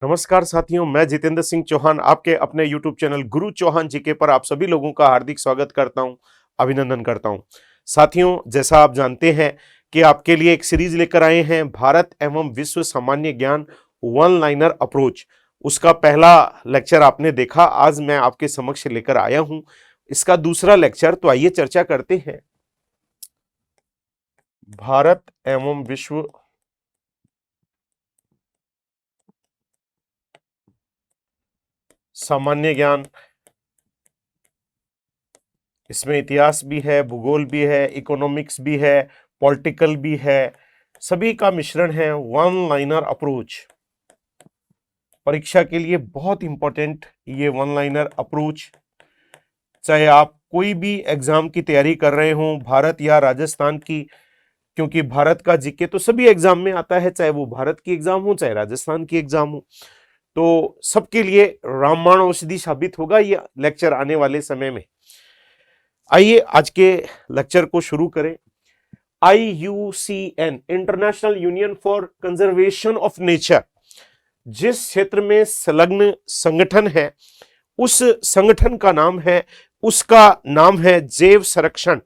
नमस्कार साथियों, मैं जितेंद्र सिंह चौहान आपके अपने YouTube चैनल गुरु चौहान जीके पर आप सभी लोगों का हार्दिक स्वागत करता हूं, अभिनंदन करता हूं। साथियों, जैसा आप जानते हैं कि आपके लिए एक सीरीज लेकर आए हैं, भारत एवं विश्व सामान्य ज्ञान वन लाइनर अप्रोच। उसका पहला लेक्चर आपने देखा, आज मैं आपके समक्ष लेकर आया हूं इसका दूसरा लेक्चर। तो आइए चर्चा करते हैं। भारत एवं विश्व सामान्य ज्ञान, इसमें इतिहास भी है, भूगोल भी है, इकोनॉमिक्स भी है, पॉलिटिकल भी है, सभी का मिश्रण है। वन लाइनर अप्रोच परीक्षा के लिए बहुत इंपॉर्टेंट ये वन लाइनर अप्रोच। चाहे आप कोई भी एग्जाम की तैयारी कर रहे हो, भारत या राजस्थान की, क्योंकि भारत का जीके तो सभी एग्जाम में आता है, चाहे वो भारत की एग्जाम हो चाहे राजस्थान की एग्जाम हो, तो सबके लिए रामबाण औषधि साबित होगा ये लेक्चर आने वाले समय में। आइए आज के लेक्चर को शुरू करें। IUCN, international union for conservation of nature, जिस क्षेत्र में संलग्न संगठन है उस संगठन का नाम है, उसका नाम है जैव संरक्षण।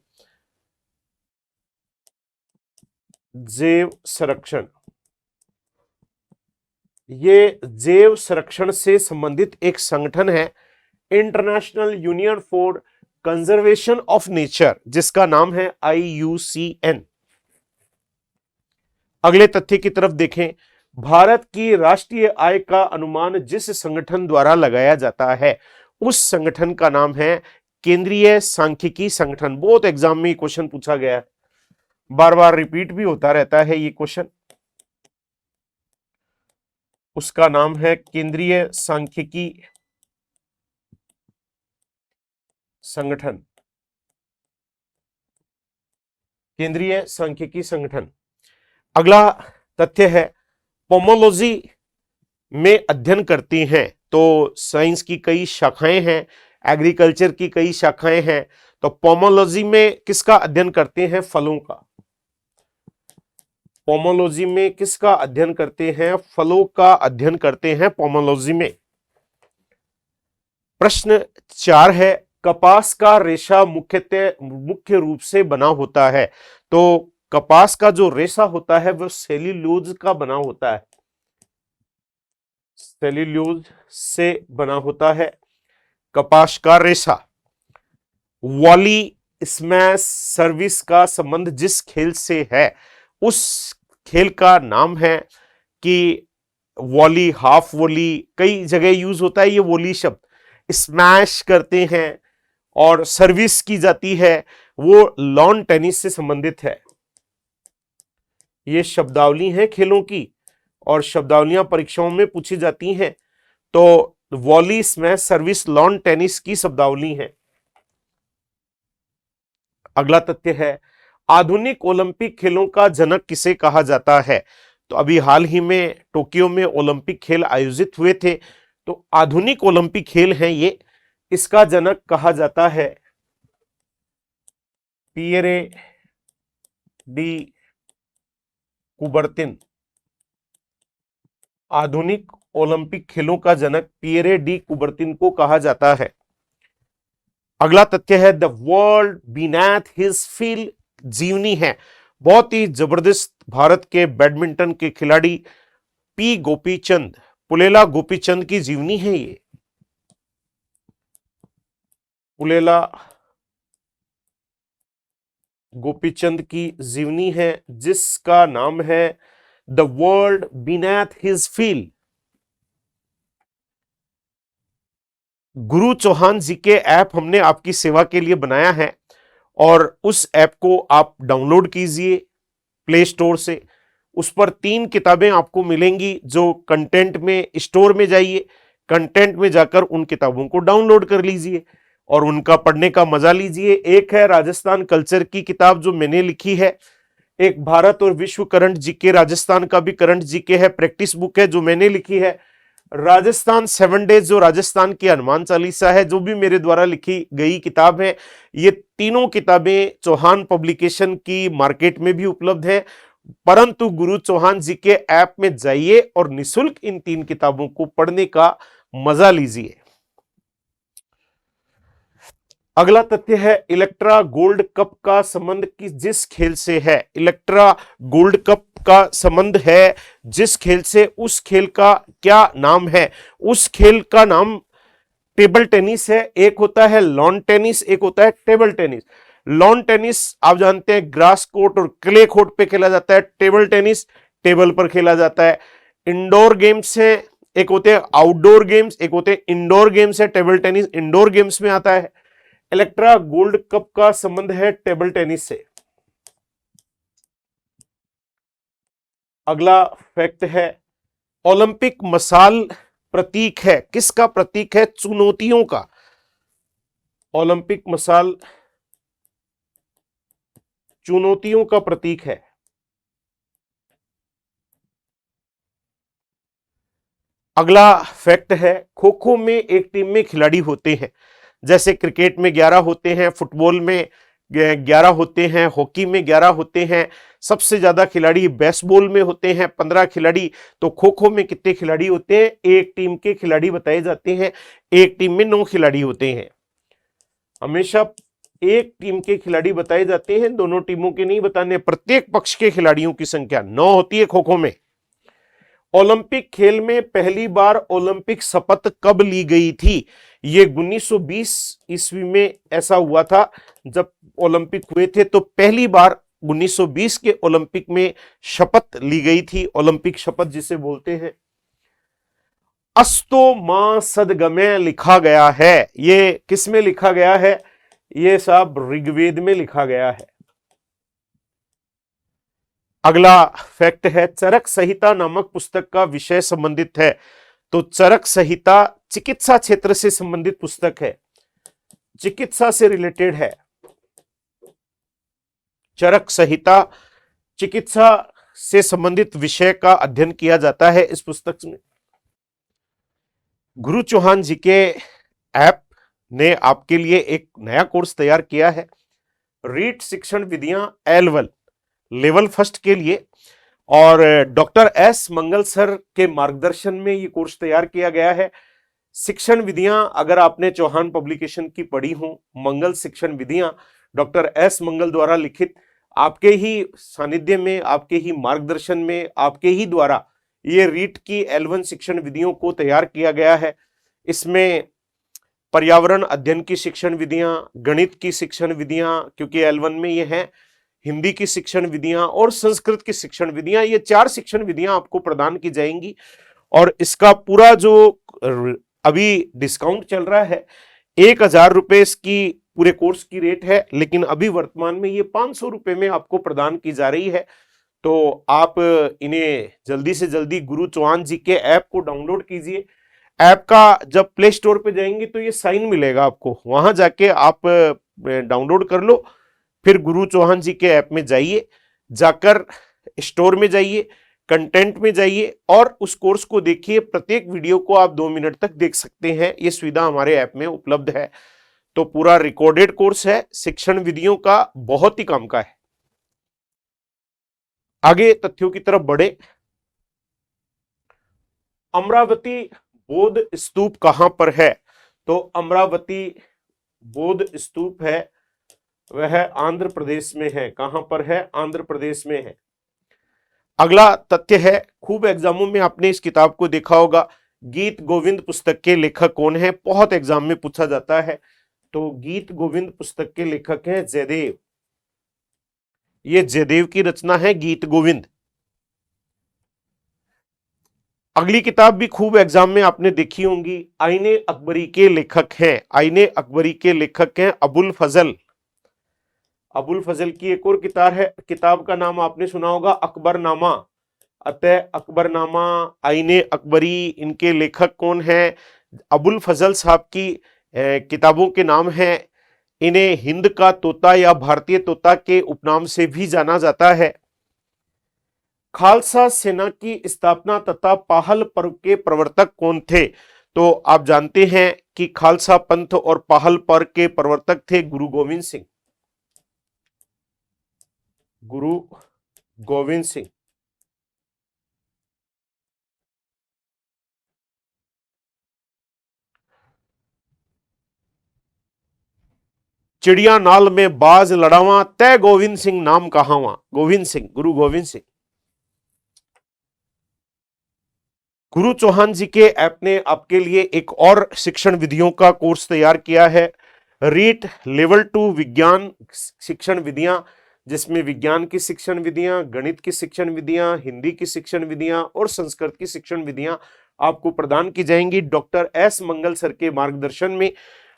जैव संरक्षण, ये जैव संरक्षण से संबंधित एक संगठन है, international union for conservation of nature, जिसका नाम है IUCN। अगले तथ्य की तरफ देखें। भारत की राष्ट्रीय आय का अनुमान जिस संगठन द्वारा लगाया जाता है उस संगठन का नाम है केंद्रीय सांख्यिकी संगठन। बहुत एग्जाम में क्वेश्चन पूछा गया है, बार बार रिपीट भी होता रहता है ये क्वेश्चन। उसका नाम है केंद्रीय सांख्यिकी संगठन। केंद्रीय सांख्यिकी संगठन। अगला तथ्य है, पोमोलॉजी में अध्ययन करती हैं। तो साइंस की कई शाखाएं हैं, एग्रीकल्चर की कई शाखाएं हैं, तो पोमोलॉजी में किसका अध्ययन करते हैं? फलों का। पोमोलॉजी में किसका अध्ययन करते हैं? फलों का अध्ययन करते हैं पोमोलॉजी में। प्रश्न 4 है, कपास का रेशा मुख्य रूप से बना होता है। तो कपास का जो रेशा होता है वो सेल्यूलोज का बना होता है, सेल्यूलोज से बना होता है कपास का रेशा। वॉली स्मैश सर्विस का संबंध जिस खेल से है उस खेल का नाम है कि वॉली, हाफ वॉली, कई जगह यूज होता है ये वॉली शब्द। स्मैश करते हैं और सर्विस की जाती है, वो लॉन टेनिस से संबंधित है। ये शब्दावली है खेलों की और शब्दावलियां परीक्षाओं में पूछी जाती हैं। तो volley, smash, service, lawn tennis की शब्दावली है। अगला तथ्य है, आधुनिक ओलंपिक खेलों का जनक किसे कहा जाता है? तो अभी हाल ही में टोक्यो में ओलंपिक खेल आयोजित हुए थे, तो आधुनिक ओलंपिक खेल हैं ये, इसका जनक कहा जाता है पियरे डी कुबर्तिन। आधुनिक ओलंपिक खेलों का जनक पियरे डी कुबर्तिन को कहा जाता है। अगला तथ्य है, the world beneath his feel जीवनी है। बहुत ही जबरदस्त भारत के बैडमिंटन के खिलाड़ी पी गोपीचंद, पुलेला गोपीचंद की जीवनी है ये। पुलेला गोपीचंद की जीवनी है जिसका नाम है the world beneath his feel. गुरु चौहान जी के ऐप हमने आपकी सेवा के लिए बनाया है और उस ऐप को आप डाउनलोड कीजिए प्ले स्टोर से। उस पर 3 किताबें आपको मिलेंगी, जो कंटेंट में, स्टोर में जाइए, कंटेंट में जाकर उन किताबों को डाउनलोड कर लीजिए और उनका पढ़ने का मजा लीजिए। एक है राजस्थान कल्चर की किताब जो मैंने लिखी है, एक भारत और विश्व करंट जीके, राजस्थान का भी करंट जीके है, प्रैक्टिस बुक है जो मैंने लिखी है। राजस्थान 7 डेज जो राजस्थान की हनुमान चालीसा है, जो भी मेरे द्वारा लिखी गई किताब है। ये तीनों किताबें चौहान पब्लिकेशन की मार्केट में भी उपलब्ध है परंतु गुरु चौहान जी के ऐप में जाइए और निशुल्क इन 3 किताबों को पढ़ने का मजा लीजिए। अगला तथ्य है इलेक्ट्रा गोल्ड कप का संबंध जिस खेल से है, इलेक्ट्रा गोल्ड कप का संबंध है जिस खेल से, उस खेल का क्या नाम है? उस खेल का नाम टेबल टेनिस है। एक होता है लॉन टेनिस, एक होता है टेबल टेनिस। लॉन टेनिस आप जानते हैं ग्रास कोर्ट और क्ले कोर्ट पे खेला जाता है, टेबल टेनिस टेबल पर खेला जाता है। इंडोर गेम्स है, एक होते हैं आउटडोर गेम्स, एक होते हैं इंडोर गेम्स है। टेबल टेनिस इंडोर गेम्स में आता है। इलेक्ट्रा गोल्ड कप का संबंध है टेबल टेनिस से। अगला फैक्ट है ओलंपिक मसाल प्रतीक है, किसका प्रतीक है? चुनौतियों का। ओलंपिक मसाल चुनौतियों का प्रतीक है। अगला फैक्ट है खो खो में एक टीम में खिलाड़ी होते हैं, जैसे क्रिकेट में 11 होते हैं, फुटबॉल में 11 होते हैं, हॉकी में 11 होते हैं, सबसे ज्यादा खिलाड़ी बेसबॉल में होते हैं 15 खिलाड़ी। तो खो खो में कितने खिलाड़ी होते हैं? एक टीम के खिलाड़ी बताए जाते हैं, एक टीम में 9 खिलाड़ी होते हैं। हमेशा एक टीम के खिलाड़ी बताए जाते हैं, दोनों टीमों के नहीं बताने। प्रत्येक पक्ष के खिलाड़ियों की संख्या 9 होती है खो खो में। ओलंपिक खेल में पहली बार ओलंपिक शपथ कब ली गई थी? ये 1920 ईस्वी में ऐसा हुआ था, जब ओलंपिक हुए थे तो पहली बार 1920 के ओलंपिक में शपथ ली गई थी। ओलंपिक शपथ जिसे बोलते हैं। अस्तो मां सदगमय लिखा गया है, ये किस में लिखा गया है? ये साहब ऋग्वेद में लिखा गया है। अगला फैक्ट है चरक संहिता नामक पुस्तक का विषय संबंधित है। तो चरक संहिता चिकित्सा क्षेत्र से संबंधित पुस्तक है, चिकित्सा से रिलेटेड है। चरक संहिता चिकित्सा से संबंधित विषय का अध्ययन किया जाता है इस पुस्तक में। गुरु चौहान जी के ऐप ने आपके लिए एक नया कोर्स तैयार किया है, रीट शिक्षण विधियां L1 लेवल फर्स्ट के लिए, और डॉक्टर एस मंगल सर के मार्गदर्शन में ये कोर्स तैयार किया गया है। शिक्षण विधियां अगर आपने चौहान पब्लिकेशन की पढ़ी हो, मंगल शिक्षण विधियां डॉक्टर एस मंगल द्वारा लिखित, आपके ही सानिध्य में, आपके ही मार्गदर्शन में, आपके ही द्वारा ये रीट की L1 शिक्षण विधियों को तैयार किया गया है। इसमें पर्यावरण अध्ययन की शिक्षण विधियां, गणित की शिक्षण विधियां, क्योंकि L1 में ये है, हिंदी की शिक्षण विधियां और संस्कृत की शिक्षण विधियां, ये 4 शिक्षण विधियां आपको प्रदान की जाएंगी। और इसका पूरा जो अभी डिस्काउंट चल रहा है, 1000 रुपए इसकी पूरे कोर्स की रेट है, लेकिन अभी वर्तमान में ये 500 रुपए में आपको प्रदान की जा रही है। तो आप इन्हें जल्दी से जल्दी गुरु चौहान जी के ऐप को डाउनलोड कीजिए। ऐप का जब प्ले स्टोर पे जाएंगे तो ये साइन मिलेगा आपको, वहां जाके आप डाउनलोड कर लो। फिर गुरु चौहान जी के ऐप में जाइए, जाकर स्टोर में जाइए, कंटेंट में जाइए और उस कोर्स को देखिए। प्रत्येक वीडियो को आप 2 मिनट तक देख सकते हैं, ये सुविधा हमारे ऐप में उपलब्ध है। तो पूरा रिकॉर्डेड कोर्स है, शिक्षण विधियों का, बहुत ही काम का है। आगे तथ्यों की तरफ बढ़े। अमरावती बौद्ध स्तूप कहां पर है? तो अमरावती बौद्ध स्तूप है वह आंध्र प्रदेश में है। कहां पर है? आंध्र प्रदेश में है। अगला तथ्य है, खूब एग्जामों में आपने इस किताब को देखा होगा, गीत गोविंद पुस्तक के लेखक कौन है? बहुत एग्जाम में पूछा जाता है। तो गीत गोविंद पुस्तक के लेखक हैं जयदेव। ये जयदेव की रचना है गीत गोविंद। अगली किताब भी खूब एग्जाम में आपने देखी होंगी, आईने अकबरी के लेखक हैं, आईने अकबरी के लेखक हैं अबुल फजल। अबुल फजल की एक और किताब है, किताब का नाम आपने सुना होगा अकबरनामा। अतः अकबरनामा, आईने अकबरी, इनके लेखक कौन हैं? अबुल फजल साहब की किताबों के नाम हैं। इन्हें हिंद का तोता या भारतीय तोता के उपनाम से भी जाना जाता है। खालसा सेना की स्थापना तथा पाहल पर्व के प्रवर्तक कौन थे? तो आप जानते हैं कि खालसा पंथ और पाहल पर्व के प्रवर्तक थे गुरु गोविंद सिंह। गुरु गोविंद सिंह। चिड़िया नाल में बाज लड़ावा, तय गोविंद सिंह नाम कहावा। गोविंद सिंह, गुरु गोविंद सिंह। गुरु चौहान जी के ऐप ने आपके लिए एक और शिक्षण विधियों का कोर्स तैयार किया है, रीट लेवल 2 विज्ञान शिक्षण विधियां, जिसमें विज्ञान की शिक्षण विधियां, गणित की शिक्षण विधियां, हिंदी की शिक्षण विधियां और संस्कृत की शिक्षण विधियां आपको प्रदान की जाएंगी डॉक्टर एस मंगल सर के मार्गदर्शन में।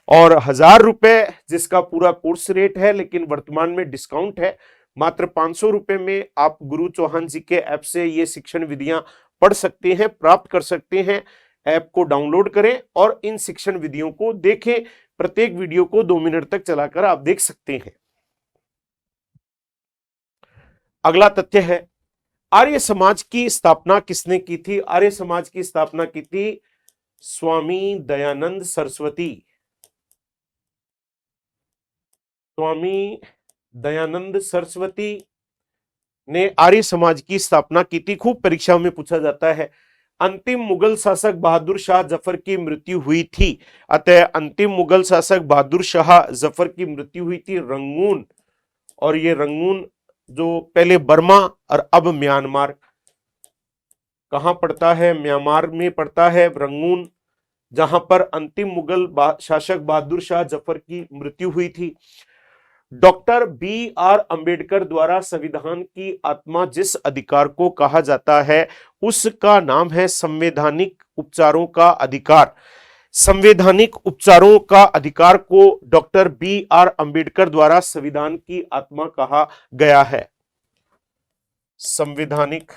और 1000 रुपए जिसका पूरा कोर्स रेट है, लेकिन वर्तमान में डिस्काउंट है, मात्र 500 रुपए में आप गुरु चौहान जी के ऐप से ये शिक्षण विधियां पढ़ सकते हैं, प्राप्त कर सकते हैं। ऐप को डाउनलोड करें और इन शिक्षण विधियों को देखें। प्रत्येक वीडियो को 2 मिनट तक चलाकर आप देख सकते हैं। अगला तथ्य है, आर्य समाज की स्थापना किसने की थी? आर्य समाज की स्थापना की थी स्वामी दयानंद सरस्वती। स्वामी दयानंद सरस्वती ने आर्य समाज की स्थापना की थी। खूब परीक्षा में पूछा जाता है। अंतिम मुगल शासक बहादुर शाह जफर की मृत्यु हुई थी, अतः अंतिम मुगल शासक बहादुर शाह जफर की मृत्यु हुई थी रंगून, और ये रंगून जो पहले बर्मा और अब म्यांमार, कहां पड़ता है? म्यांमार में पड़ता है रंगून, जहां पर अंतिम मुगल शासक बहादुर शाह जफर की मृत्यु हुई थी। डॉक्टर बी आर अंबेडकर द्वारा संविधान की आत्मा जिस अधिकार को कहा जाता है उसका नाम है संवैधानिक उपचारों का अधिकार। संवैधानिक उपचारों का अधिकार को डॉक्टर बी आर अंबेडकर द्वारा संविधान की आत्मा कहा गया है। संवैधानिक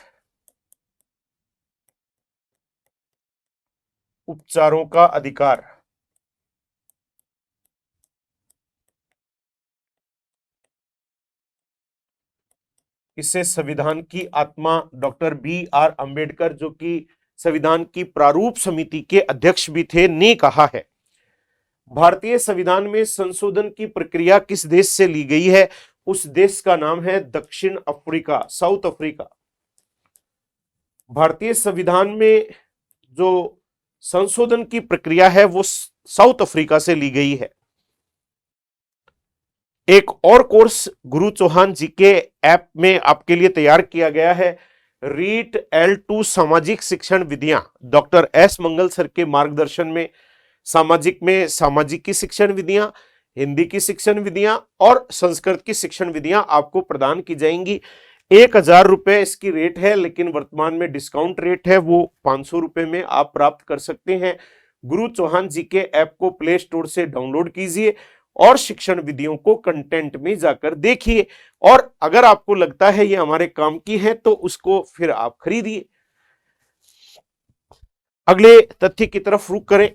उपचारों का अधिकार, इसे संविधान की आत्मा डॉक्टर बी आर अंबेडकर, जो कि संविधान की प्रारूप समिति के अध्यक्ष भी थे, ने कहा है। भारतीय संविधान में संशोधन की प्रक्रिया किस देश से ली गई है? उस देश का नाम है दक्षिण अफ्रीका, साउथ अफ्रीका। भारतीय संविधान में जो संशोधन की प्रक्रिया है वो साउथ अफ्रीका से ली गई है। एक और कोर्स गुरु चौहान जी के ऐप में आपके लिए तैयार किया गया है, रीट L2 सामाजिक शिक्षण विधियां, डॉक्टर एस मंगल सर के मार्गदर्शन में। सामाजिक में सामाजिक की शिक्षण विधियां, हिंदी की शिक्षण विधियां और संस्कृत की शिक्षण विधियां आपको प्रदान की जाएंगी। 1000 रुपए इसकी रेट है, लेकिन वर्तमान में डिस्काउंट रेट है, वो 500 रुपए में आप प्राप्त कर सकते हैं। गुरु चौहान जी के ऐप को प्ले स्टोर से डाउनलोड कीजिए और शिक्षण विधियों को कंटेंट में जाकर देखिए, और अगर आपको लगता है ये हमारे काम की है तो उसको फिर आप खरीदिए। अगले तथ्य की तरफ रुख करें।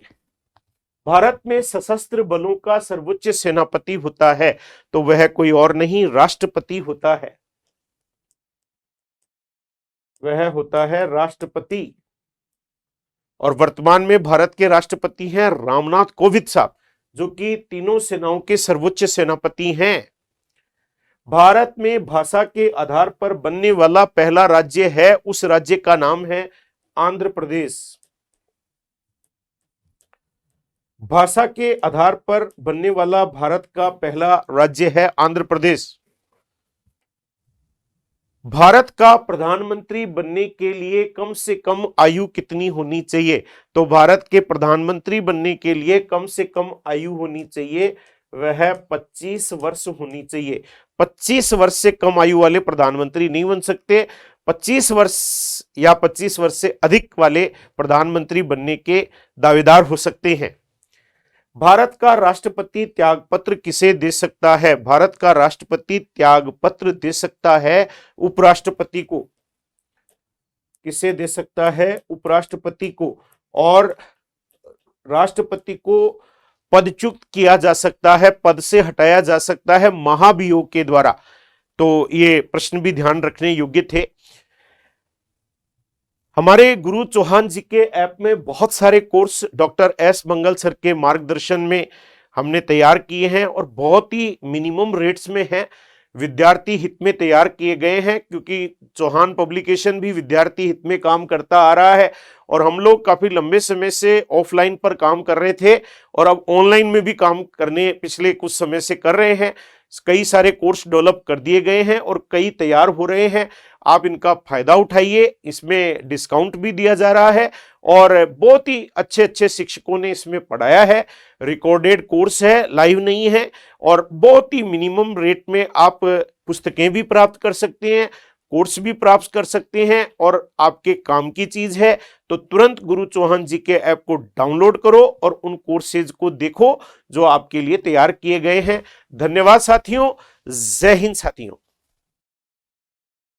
भारत में सशस्त्र बलों का सर्वोच्च सेनापति होता है तो वह कोई और नहीं, राष्ट्रपति होता है। वह होता है राष्ट्रपति। और वर्तमान में भारत के राष्ट्रपति हैं रामनाथ कोविंद साहब, जो कि तीनों सेनाओं के सर्वोच्च सेनापति हैं। भारत में भाषा के आधार पर बनने वाला पहला राज्य है, उस राज्य का नाम है आंध्र प्रदेश। भाषा के आधार पर बनने वाला भारत का पहला राज्य है आंध्र प्रदेश। भारत का प्रधानमंत्री बनने के लिए कम से कम आयु कितनी होनी चाहिए? तो भारत के प्रधानमंत्री बनने के लिए कम से कम आयु होनी चाहिए, वह 25 वर्ष होनी चाहिए। 25 वर्ष से कम आयु वाले प्रधानमंत्री नहीं बन सकते। 25 वर्ष या 25 वर्ष से अधिक वाले प्रधानमंत्री बनने के दावेदार हो सकते हैं। भारत का राष्ट्रपति त्यागपत्र किसे दे सकता है? भारत का राष्ट्रपति त्यागपत्र दे सकता है उपराष्ट्रपति को। किसे दे सकता है? उपराष्ट्रपति को। और राष्ट्रपति को पदच्युत किया जा सकता है, पद से हटाया जा सकता है महाभियोग के द्वारा। तो ये प्रश्न भी ध्यान रखने योग्य थे। हमारे गुरु चौहान जी के ऐप में बहुत सारे कोर्स डॉक्टर एस मंगल सर के मार्गदर्शन में हमने तैयार किए हैं और बहुत ही मिनिमम रेट्स में हैं। विद्यार्थी हित में तैयार किए गए हैं, क्योंकि चौहान पब्लिकेशन भी विद्यार्थी हित में काम करता आ रहा है और हम लोग काफी लंबे समय से ऑफलाइन पर काम कर रहे थे और अब ऑनलाइन में भी काम करने पिछले कुछ समय से कर रहे हैं। कई सारे कोर्स डेवलप कर दिए गए हैं और कई तैयार हो रहे हैं। आप इनका फायदा उठाइए, इसमें डिस्काउंट भी दिया जा रहा है और बहुत ही अच्छे अच्छे शिक्षकों ने इसमें पढ़ाया है। रिकॉर्डेड कोर्स है, लाइव नहीं है और बहुत ही मिनिमम रेट में आप पुस्तकें भी प्राप्त कर सकते हैं, कोर्स भी प्राप्त कर सकते हैं और आपके काम की चीज है। तो तुरंत गुरु चौहान जी के ऐप को डाउनलोड करो और उन कोर्सेज को देखो जो आपके लिए तैयार किए गए हैं। धन्यवाद साथियों, जय हिंद साथियों।